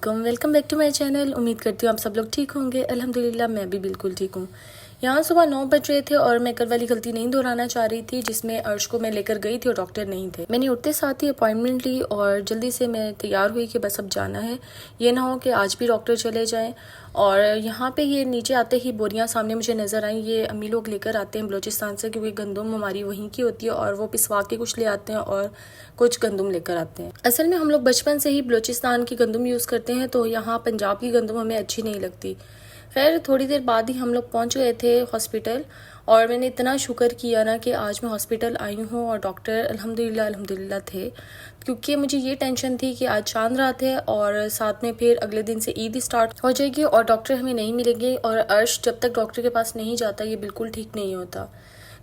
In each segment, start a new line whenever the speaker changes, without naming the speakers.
Welcome back to my channel. उम्मीद करती हूँ आप सब लोग ठीक होंगे। अल्हम्दुलिल्लाह मैं भी बिल्कुल ठीक हूँ। यहाँ सुबह 9 बज रहे थे और मैं कल वाली गलती नहीं दोहराना चाह रही थी जिसमें अर्श को मैं लेकर गई थी और डॉक्टर नहीं थे। मैंने उठते साथ ही अपॉइंटमेंट ली और जल्दी से मैं तैयार हुई कि बस अब जाना है, ये ना हो कि आज भी डॉक्टर चले जाएं। और यहाँ पे ये नीचे आते ही बोरियां सामने मुझे नज़र आई। ये अम्मी लोग लेकर आते हैं बलूचिस्तान से, क्योंकि गंदम हमारी वहीं की होती है और वो पिसवा के कुछ ले आते हैं और कुछ गंदम लेकर आते हैं। असल में हम लोग बचपन से ही बलूचिस्तान की गंदम यूज़ करते हैं, तो यहाँ पंजाब की गंदम हमें अच्छी नहीं लगती। खैर थोड़ी देर बाद ही हम लोग पहुँच गए थे हॉस्पिटल और मैंने इतना शुक्र किया ना कि आज मैं हॉस्पिटल आई हूँ और डॉक्टर अल्हम्दुलिल्लाह थे, क्योंकि मुझे ये टेंशन थी कि आज चांद रात है और साथ में फिर अगले दिन से ईद स्टार्ट हो जाएगी और डॉक्टर हमें नहीं मिलेंगे और अर्श जब तक डॉक्टर के पास नहीं जाता ये बिल्कुल ठीक नहीं होता।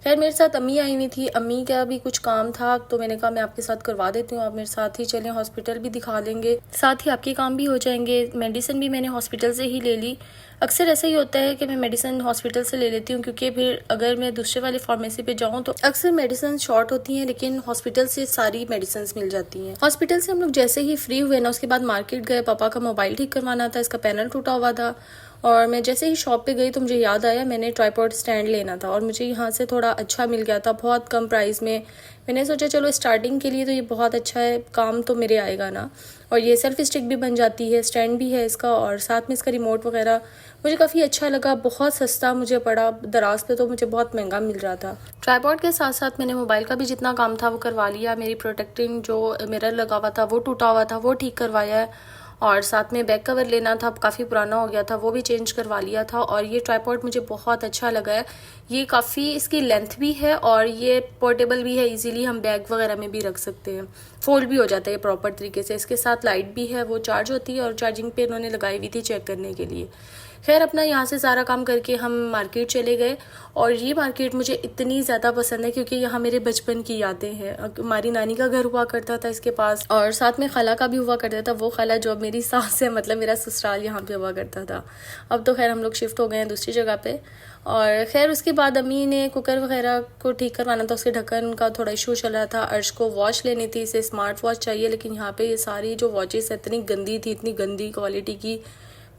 खैर मेरे साथ अम्मी आई हुई थी, अम्मी का भी कुछ काम था तो मैंने कहा मैं आपके साथ करवा देती हूँ, आप मेरे साथ ही चलें, हॉस्पिटल भी दिखा लेंगे, साथ ही आपके काम भी हो जाएंगे। मेडिसिन भी मैंने हॉस्पिटल से ही ले ली। अक्सर ऐसा ही होता है कि मैं मेडिसिन हॉस्पिटल से ले लेती हूँ, क्योंकि फिर अगर मैं दूसरे वाली फार्मेसी पे जाऊँ तो अक्सर मेडिसिन शॉर्ट होती हैं, लेकिन हॉस्पिटल से सारी मेडिसिन मिल जाती हैं। हॉस्पिटल से हम लोग जैसे ही फ्री हुए ना, उसके बाद मार्केट गए, पापा का मोबाइल ठीक करवाना था, इसका पैनल टूटा हुआ था और मैं जैसे ही शॉप पे गई तो मुझे याद आया मैंने ट्राइपॉड स्टैंड लेना था और मुझे यहाँ से थोड़ा अच्छा मिल गया था, बहुत कम प्राइस में। मैंने सोचा चलो स्टार्टिंग के लिए तो ये बहुत अच्छा है, काम तो मेरे आएगा ना। और ये सेल्फ स्टिक भी बन जाती है, स्टैंड भी है इसका और साथ में इसका रिमोट वगैरह मुझे काफ़ी अच्छा लगा, बहुत सस्ता मुझे पड़ा, दराज पे तो मुझे बहुत महंगा मिल रहा था। ट्राइपॉड के साथ साथ मैंने मोबाइल का भी जितना काम था वो करवा लिया। मेरी प्रोटेक्टिंग जो मिरर लगा हुआ था वो टूटा हुआ था वो ठीक करवाया है और साथ में बैक कवर लेना था, काफ़ी पुराना हो गया था, वो भी चेंज करवा लिया था। और ये ट्राइपॉड मुझे बहुत अच्छा लगा है, ये काफ़ी इसकी लेंथ भी है और ये पोर्टेबल भी है, इजीली हम बैग वगैरह में भी रख सकते हैं, फोल्ड भी हो जाता है प्रॉपर तरीके से। इसके साथ लाइट भी है, वो चार्ज होती है और चार्जिंग पे उन्होंने लगाई हुई थी चेक करने के लिए। खैर अपना यहाँ से सारा काम करके हम मार्केट चले गए और ये मार्केट मुझे इतनी ज़्यादा पसंद है क्योंकि यहाँ मेरे बचपन की यादें हैं। हमारी नानी का घर हुआ करता था इसके पास और साथ में खाला का भी हुआ करता था, वो खाला जो मेरी सास है, मतलब मेरा ससुराल यहाँ पे हुआ करता था। अब तो खैर हम लोग शिफ्ट हो गए हैं दूसरी जगह पे। और खैर उसके बाद अम्मी ने कुकर वगैरह को ठीक करवाना था, उसके ढक्कन का थोड़ा इशू चल रहा था। अर्श को वॉच लेनी थी, इसे स्मार्ट वॉच चाहिए, लेकिन यहाँ पे ये सारी जो वॉचेस इतनी गंदी थी, इतनी गंदी क्वालिटी की।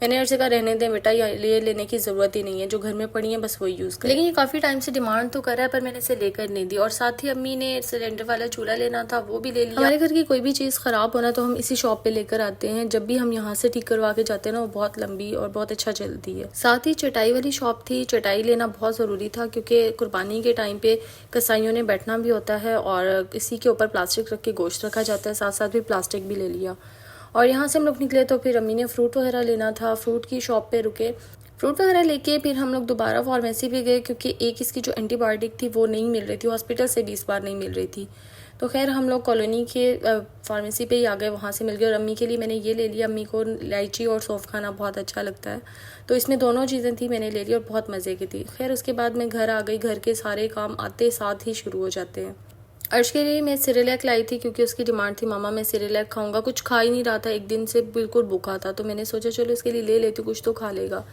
मैंने अर्श से कहा रहने दें बेटा, ये लेने की ज़रूरत ही नहीं है, जो घर में पड़ी है बस वही यूज़ करें। लेकिन ये काफ़ी टाइम से डिमांड तो कर रहा है पर मैंने इसे लेकर नहीं दी। और साथ ही अम्मी ने सिलेंडर वाला चूल्हा लेना था, वो भी ले लिया। हमारे घर की कोई भी चीज़ ख़राब होना तो हम इसी शॉप पे लेकर आते हैं, जब भी हम यहाँ से ठीक करवा के जाते हैं ना, वो बहुत लंबी और बहुत अच्छा चलती है। साथ ही चटाई वाली शॉप थी, चटाई लेना बहुत ज़रूरी था क्योंकि कुर्बानी के टाइम पे कसाईयों ने बैठना भी होता है और इसी के ऊपर प्लास्टिक रख के गोश्त रखा जाता है, साथ साथ भी प्लास्टिक भी ले लिया। और यहाँ से हम लोग निकले तो फिर अम्मी ने फ्रूट वगैरह लेना था, फ्रूट की शॉप पे रुके, फ्रूट वगैरह लेके फिर हम लोग दोबारा फार्मेसी पे गए क्योंकि एक इसकी जो एंटीबायोटिक थी वो नहीं मिल रही थी, हॉस्पिटल से भी इस बार नहीं मिल रही थी। तो खैर हम लोग कॉलोनी के फार्मेसी पे ही आ गए, वहाँ से मिल गए और अम्मी के लिए मैंने ये ले लिया। अम्मी को इलायची और सौंफ खाना बहुत अच्छा लगता है, तो इसमें दोनों चीज़ें थी, मैंने ले ली और बहुत मज़े की थी। खैर उसके बाद मैं घर आ गई, घर के सारे काम आते साथ ही शुरू हो जाते हैं। अर्श के लिए मैं सिरेलैक लाई थी क्योंकि उसकी डिमांड थी मामा मैं सिरेलैक खाऊंगा, कुछ खा ही नहीं रहा था, एक दिन से बिल्कुल भूखा था, तो मैंने सोचा चलो इसके लिए ले लेती हूँ, कुछ तो खा लेगा।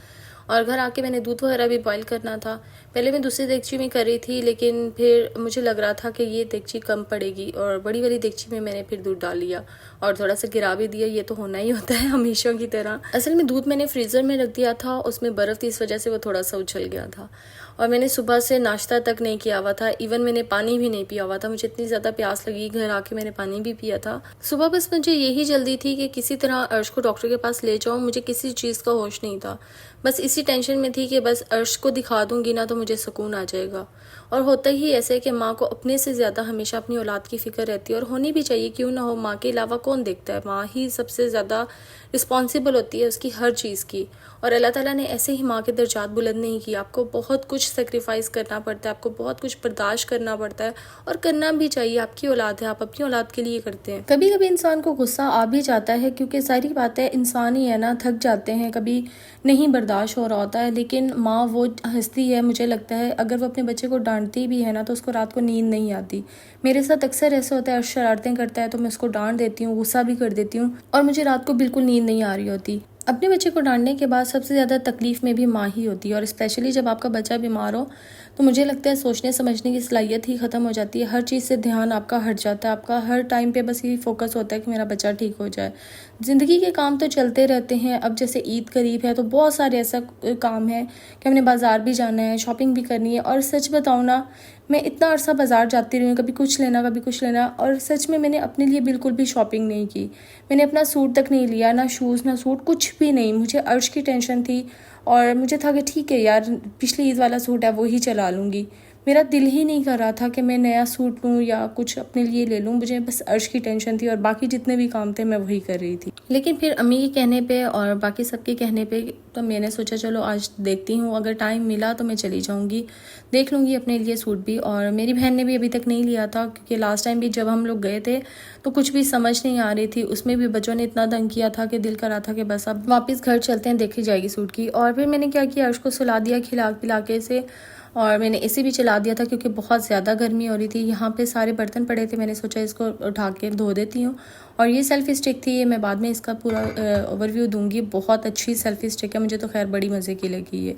और घर आके मैंने दूध वगैरह भी बॉईल करना था। पहले मैं दूसरी देगची में कर रही थी, लेकिन फिर मुझे लग रहा था कि ये देगची कम पड़ेगी और बड़ी वाली देगची में मैंने फिर दूध डाल लिया और थोड़ा सा गिरा भी दिया। ये तो होना ही होता है हमेशा की तरह। असल में दूध मैंने फ्रीज़र में रख दिया था, उसमें बर्फ़ थी, इस वजह से वो थोड़ा सा उछल गया था। और मैंने सुबह से नाश्ता तक नहीं किया हुआ था, इवन मैंने पानी भी नहीं पिया हुआ था, मुझे इतनी ज़्यादा प्यास लगी, घर आके मैंने पानी भी पिया था। सुबह बस मुझे यही जल्दी थी कि किसी तरह अर्श को डॉक्टर के पास ले जाऊँ, मुझे किसी चीज़ का होश नहीं था, बस इसी टेंशन में थी कि बस अर्श को दिखा दूंगी ना तो मुझे सुकून आ जाएगा। और होता ही ऐसे कि माँ को अपने से ज़्यादा हमेशा अपनी औलाद की फ़िक्र रहती है और होनी भी चाहिए, क्यों ना हो, माँ के अलावा कौन देखता है, माँ ही सबसे ज़्यादा रिस्पॉन्सिबल होती है उसकी हर चीज़ की। और अल्लाह ताला ने ऐसे ही माँ के दर्जात बुलंद नहीं किए, आपको बहुत कुछ सेक्रीफाइस करना पड़ता है, आपको बहुत कुछ बर्दाश्त करना पड़ता है और करना भी चाहिए, आपकी औलाद है, आप अपनी औलाद के लिए करते हैं। कभी कभी इंसान को गुस्सा आ भी जाता है क्योंकि सारी बात है, इंसान ही है ना, थक जाते हैं, कभी नहीं बर्दाश्त हो रहा होता है, लेकिन माँ वो हंसती है, मुझे लगता है अगर वो अपने बच्चे को डांटती भी है ना तो उसको रात को नींद नहीं आती। मेरे साथ अक्सर ऐसा होता है, शरारतें करता है तो मैं उसको डांट देती हूँ, गुस्सा भी कर देती हूँ और मुझे रात को बिल्कुल नींद नहीं आ रही होती। अपने बच्चे को डांटने के बाद सबसे ज़्यादा तकलीफ़ में भी माँ ही होती है, और स्पेशली जब आपका बच्चा बीमार हो तो मुझे लगता है सोचने समझने की सलाहियत ही ख़त्म हो जाती है। हर चीज़ से ध्यान आपका हट जाता है, आपका हर टाइम पे बस यही फोकस होता है कि मेरा बच्चा ठीक हो जाए। ज़िंदगी के काम तो चलते रहते हैं। अब जैसे ईद करीब है तो बहुत सारे ऐसा काम है कि हमने बाज़ार भी जाना है, शॉपिंग भी करनी है। और सच बताऊँ ना, मैं इतना अरसा बाज़ार जाती रही हूँ, कभी कुछ लेना कभी कुछ लेना, और सच में मैंने अपने लिए बिल्कुल भी शॉपिंग नहीं की। मैंने अपना सूट तक नहीं लिया, ना शूज़ ना सूट, कुछ भी नहीं। मुझे अर्श की टेंशन थी और मुझे था कि ठीक है यार, पिछली ईद वाला सूट है वो ही चला लूँगी। मेरा दिल ही नहीं कर रहा था कि मैं नया सूट लूँ या कुछ अपने लिए ले लूँ। मुझे बस अर्श की टेंशन थी और बाकी जितने भी काम थे मैं वही कर रही थी। लेकिन फिर अम्मी के कहने पे और बाकी सबके कहने पे तो मैंने सोचा चलो आज देखती हूँ, अगर टाइम मिला तो मैं चली जाऊँगी, देख लूँगी अपने लिए सूट भी। और मेरी बहन ने भी अभी तक नहीं लिया था, क्योंकि लास्ट टाइम भी जब हम लोग गए थे तो कुछ भी समझ नहीं आ रही थी। उसमें भी बच्चों ने इतना तंग किया था कि दिल करा था कि बस अब वापस घर चलते हैं, देखी जाएगी सूट की। और फिर मैंने क्या किया, अर्श को सुला दिया खिला पिला के से, और मैंने एसी भी चला दिया था क्योंकि बहुत ज़्यादा गर्मी हो रही थी। यहाँ पे सारे बर्तन पड़े थे, मैंने सोचा इसको उठा के धो देती हूँ। और ये सेल्फ़ी स्टिक थी, ये मैं बाद में इसका पूरा ओवरव्यू दूंगी। बहुत अच्छी सेल्फ़ी स्टिक है, मुझे तो खैर बड़ी मज़े की लगी है।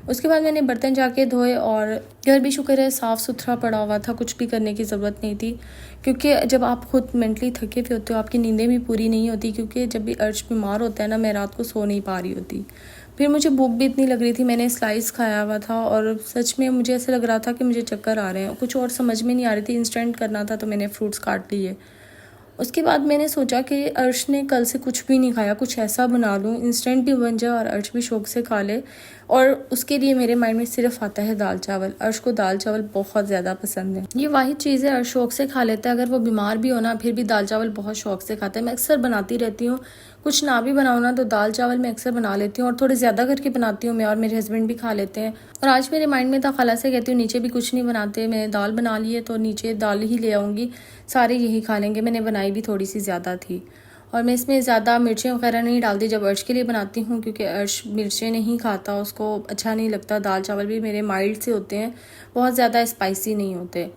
उसके बाद मैंने बर्तन जाके धोए और घर भी शुक्र है साफ़ सुथरा पड़ा हुआ था, कुछ भी करने की ज़रूरत नहीं थी। क्योंकि जब आप खुद मेंटली थके हुए होते हो, आपकी नींदें भी पूरी नहीं होती, क्योंकि जब भी अर्श बीमार होता है ना, मैं रात को सो नहीं पा रही होती। फिर मुझे भूख भी इतनी लग रही थी, मैंने स्लाइस खाया हुआ था और सच में मुझे ऐसे लग रहा था कि मुझे चक्कर आ रहे हैं। कुछ और समझ में नहीं आ रही थी, इंस्टेंट करना था तो मैंने फ्रूट्स काट लिए। उसके बाद मैंने सोचा कि अर्श ने कल से कुछ भी नहीं खाया, कुछ ऐसा बना लूँ इंस्टेंट भी बन जाए और अर्श भी शौक से खा ले। और उसके लिए मेरे माइंड में सिर्फ आता है दाल चावल। अर्श को दाल चावल बहुत ज़्यादा पसंद है, ये वाहिद चीज़ है अर्श शौक से खा लेता है। अगर वो बीमार भी हो ना फिर भी दाल चावल बहुत शौक से खाता है। मैं अक्सर बनाती रहती हूँ, कुछ ना भी बनाऊँ ना तो दाल चावल मैं अक्सर बना लेती हूँ, और थोड़े ज़्यादा करके बनाती हूँ मैं, और मेरे हस्बैंड भी खा लेते हैं। और आज मेरे माइंड में था, खाला से कहती हूँ नीचे भी कुछ नहीं बनाते, मैंने दाल बना ली है तो नीचे दाल ही ले आऊँगी, सारे यही खा लेंगे। मैंने बनाई भी थोड़ी सी ज़्यादा थी, और मैं इसमें ज़्यादा मिर्चें वगैरह नहीं डालती जब अर्श के लिए बनाती हूँ, क्योंकि अर्श मिर्चें नहीं खाता, उसको अच्छा नहीं लगता। दाल चावल भी मेरे माइल्ड से होते हैं, बहुत ज़्यादा स्पाइसी नहीं होते।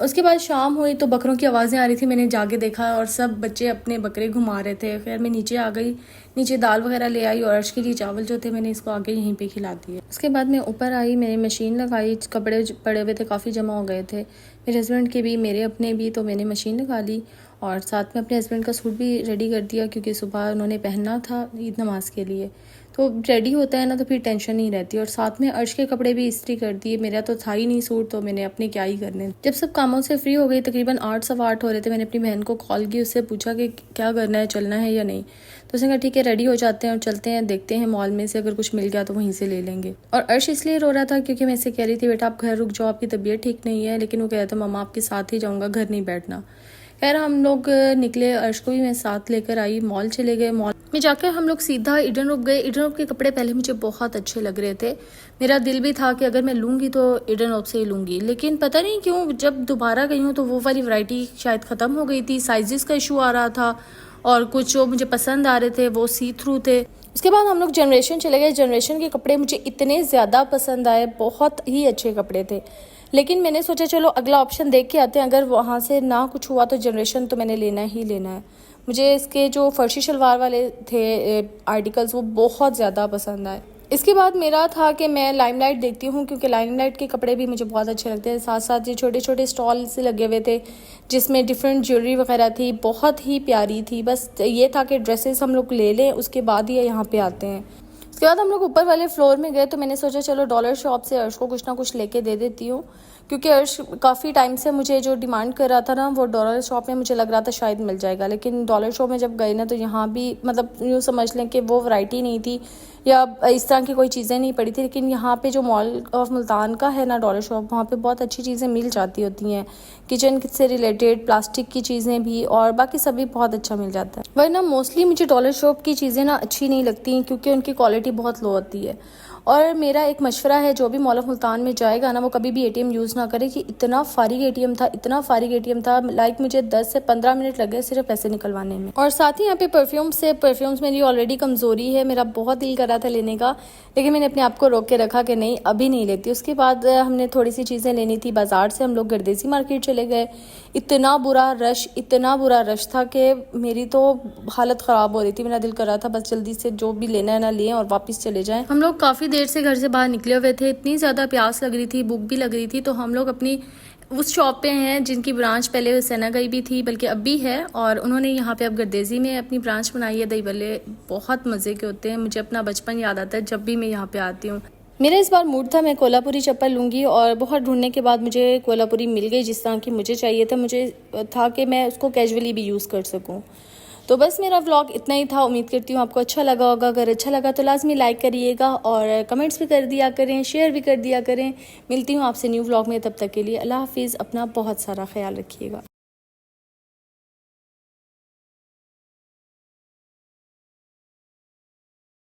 उसके बाद शाम हुई तो बकरों की आवाज़ें आ रही थी, मैंने जाके देखा और सब बच्चे अपने बकरे घुमा रहे थे। खैर मैं नीचे आ गई, नीचे दाल वगैरह ले आई और अर्श के लिए चावल जो थे मैंने इसको आगे यहीं पे खिला दिए। उसके बाद मैं ऊपर आई, मैंने मशीन लगाई, कपड़े पड़े हुए थे काफ़ी जमा हो गए थे, मेरे हस्बैंड के भी मेरे अपने भी, तो मैंने मशीन लगा ली और साथ में अपने हस्बैंड का सूट भी रेडी कर दिया, क्योंकि सुबह उन्होंने पहनना था ईद नमाज के लिए। तो रेडी होता है ना तो फिर टेंशन नहीं रहती। और साथ में अर्श के कपड़े भी इस्त्री कर दिए, मेरा तो था ही नहीं सूट तो मैंने अपने क्या ही करने। जब सब कामों से फ्री हो गई, तकरीबन 8 सवा 8 हो रहे थे, मैंने अपनी बहन को कॉल की, उससे पूछा कि क्या करना है, चलना है या नहीं। तो उसने कहा ठीक है रेडी हो जाते हैं और चलते हैं, देखते हैं मॉल में से अगर कुछ मिल गया तो वहीं से ले लेंगे। और अर्श इसलिए रो रहा था क्योंकि मैं इसे कह रही थी बेटा आप घर रुक जाओ, आपकी तबीयत ठीक नहीं है, लेकिन वो कह रहा था मम्मा आपके साथ ही जाऊँगा, घर नहीं बैठना। खैर हम लोग निकले, अर्श को भी मैं साथ लेकर आई, मॉल चले गए। मॉल में जाकर हम लोग सीधा ईडन रुक गए। ईडन रुक के कपड़े पहले मुझे बहुत अच्छे लग रहे थे, मेरा दिल भी था कि अगर मैं लूँगी तो ईडन रुक से ही लूँगी, लेकिन पता नहीं क्यों जब दोबारा गई हूँ तो वो वाली वैरायटी शायद ख़त्म हो गई थी, साइजेस का इशू आ रहा था और कुछ जो मुझे पसंद आ रहे थे वो सी थ्रू थे। उसके बाद हम लोग जनरेशन चले गए। जनरेशन के कपड़े मुझे इतने ज़्यादा पसंद आए, बहुत ही अच्छे कपड़े थे, लेकिन मैंने सोचा चलो अगला ऑप्शन देख के आते हैं, अगर वहाँ से ना कुछ हुआ तो जनरेशन तो मैंने लेना ही लेना है। मुझे इसके जो फर्शी शलवार वाले थे आर्टिकल्स वो बहुत ज़्यादा पसंद आए। इसके बाद मेरा था कि मैं लाइमलाइट देखती हूँ, क्योंकि लाइमलाइट के कपड़े भी मुझे बहुत अच्छे लगते हैं। साथ साथ ये छोटे छोटे स्टॉल से लगे हुए थे जिसमें डिफरेंट ज्वेलरी वगैरह थी, बहुत ही प्यारी थी। बस ये था कि ड्रेसेस हम लोग ले लें उसके बाद ही यहाँ पे आते हैं। उसके बाद हम लोग ऊपर वाले फ्लोर में गए तो मैंने सोचा चलो डॉलर शॉप से अर्श को कुछ ना कुछ लेके दे देती हूँ, क्योंकि अर्श काफ़ी टाइम से मुझे जो डिमांड कर रहा था ना वो डॉलर शॉप में मुझे लग रहा था शायद मिल जाएगा, लेकिन डॉलर शॉप में जब गए ना तो यहाँ भी मतलब यूँ समझ लें कि वो वैरायटी नहीं थी या इस तरह की कोई चीज़ें नहीं पड़ी थी। लेकिन यहाँ पे जो मॉल ऑफ मुल्तान का है ना डॉलर शॉप, वहाँ पे बहुत अच्छी चीज़ें मिल जाती होती हैं, किचन से रिलेटेड प्लास्टिक की चीज़ें भी और बाकी सभी बहुत अच्छा मिल जाता है। वरना मोस्टली मुझे डॉलर शॉप की चीज़ें ना अच्छी नहीं लगती क्योंकि उनकी क्वालिटी बहुत लो होती है। और मेरा एक मशवरा है जो भी मॉल ऑफ मुल्तान में जाएगा ना वो कभी भी एटीएम यूज़ ना करे, कि इतना फारिग एटीएम था, इतना फारिग एटीएम था, लाइक मुझे 10 से 15 मिनट लगे सिर्फ पैसे निकलवाने में। और साथ ही यहाँ पे परफ्यूम्स मेरी ऑलरेडी कमज़ोरी है, मेरा बहुत दिल कर रहा रहा था लेने का, लेकिन मैंने अपने आप को रोक के रखा कि नहीं अभी नहीं लेती। उसके बाद हमने थोड़ी सी चीज़ें लेनी थी बाज़ार से, हम लोग गर्देसी मार्केट चले गए। इतना बुरा रश था कि मेरी तो हालत ख़राब हो रही थी। मेरा दिल कर रहा था बस जल्दी से जो भी लेना है ना लें और वापस चले जाएं। हम लोग काफ़ी देर से घर से बाहर निकले हुए थे, इतनी ज़्यादा प्यास लग रही थी, भूख भी लग रही थी, तो हम लोग अपनी उस शॉप पे हैं जिनकी ब्रांच पहले सना गई भी थी, बल्कि अब भी है, और उन्होंने यहाँ पे अब गर्देजी में अपनी ब्रांच बनाई है। दही भल्ले बहुत मज़े के होते हैं, मुझे अपना बचपन याद आता है जब भी मैं यहाँ पे आती हूँ। मेरा इस बार मूड था मैं कोल्हापुरी चप्पल लूँगी, और बहुत ढूंढने के बाद मुझे कोल्हापुरी मिल गई जिस तरह की मुझे चाहिए था। मुझे था कि मैं उसको कैजुअली भी यूज़ कर सकूँ। तो बस मेरा व्लॉग इतना ही था। उम्मीद करती हूँ आपको अच्छा लगा होगा। अगर अच्छा लगा तो लाजमी लाइक करिएगा और कमेंट्स भी कर दिया करें, शेयर भी कर दिया करें। मिलती हूँ आपसे न्यू व्लॉग में, तब तक के लिए अल्लाह हाफिज़। अपना बहुत सारा ख्याल रखिएगा।